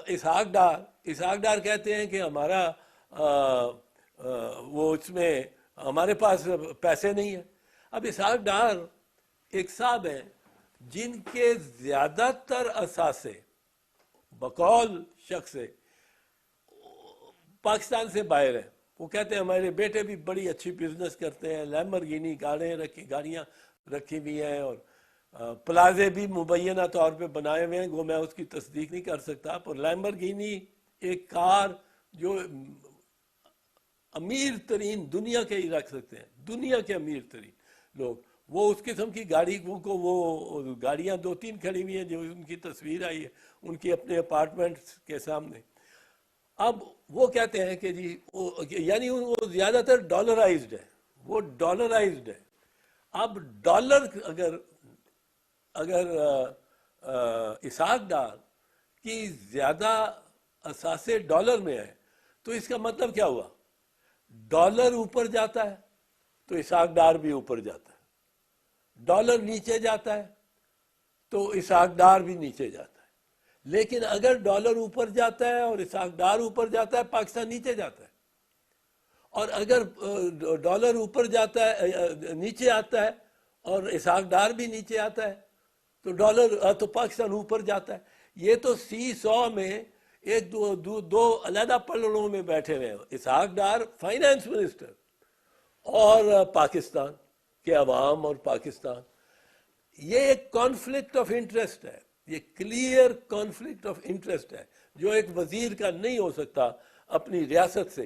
اسحاق ڈار کہتے ہیں کہ ہمارا وہ اس میں ہمارے پاس پیسے نہیں ہیں. اب اسحاق ڈار ایک صاحب ہیں جن کے زیادہ تر اثاثے بقول شخص پاکستان سے باہر ہیں. وہ کہتے ہیں ہمارے بیٹے بھی بڑی اچھی بزنس کرتے ہیں, لیمبرگینی گاڑیاں رکھی ہوئی ہیں, اور پلازے بھی مبینہ طور پہ بنائے ہوئے ہیں. وہ میں اس کی تصدیق نہیں کر سکتا, پر لیمبرگینی ایک کار جو امیر ترین دنیا کے ہی رکھ سکتے ہیں, دنیا کے امیر ترین لوگ, وہ اس قسم کی گاڑی کو وہ گاڑیاں 2-3 کھڑی ہوئی ہیں جو ان کی تصویر آئی ہے ان کی اپنے اپارٹمنٹس کے سامنے. اب وہ کہتے ہیں کہ جی یعنی وہ زیادہ تر ڈالرائزڈ ہے, وہ ڈالرائزڈ ہے. اب ڈالر اگر اسحاق ڈار کی زیادہ اثاثے ڈالر میں ہے تو اس کا مطلب کیا ہوا؟ ڈالر اوپر جاتا ہے تو اسحاق ڈار بھی اوپر جاتا ہے, ڈالر نیچے جاتا ہے تو اسحاق ڈار بھی نیچے جاتا ہے. لیکن اگر ڈالر اوپر جاتا ہے اور اسحاق ڈار اوپر جاتا ہے, پاکستان نیچے جاتا ہے. اور اگر ڈالر اوپر جاتا ہے نیچے آتا ہے اور اسحاق ڈار بھی نیچے آتا ہے تو پاکستان اوپر جاتا ہے. یہ تو سی سو میں ایک دو علیحدہ پلڑوں میں بیٹھے ہوئے ہیں, اسحاق ڈار فائنانس منسٹر اور پاکستان کے عوام اور پاکستان. یہ ایک کانفلکٹ آف انٹرسٹ ہے, یہ کلیئر کانفلکٹ آف انٹرسٹ ہے جو ایک وزیر کا نہیں ہو سکتا اپنی ریاست سے.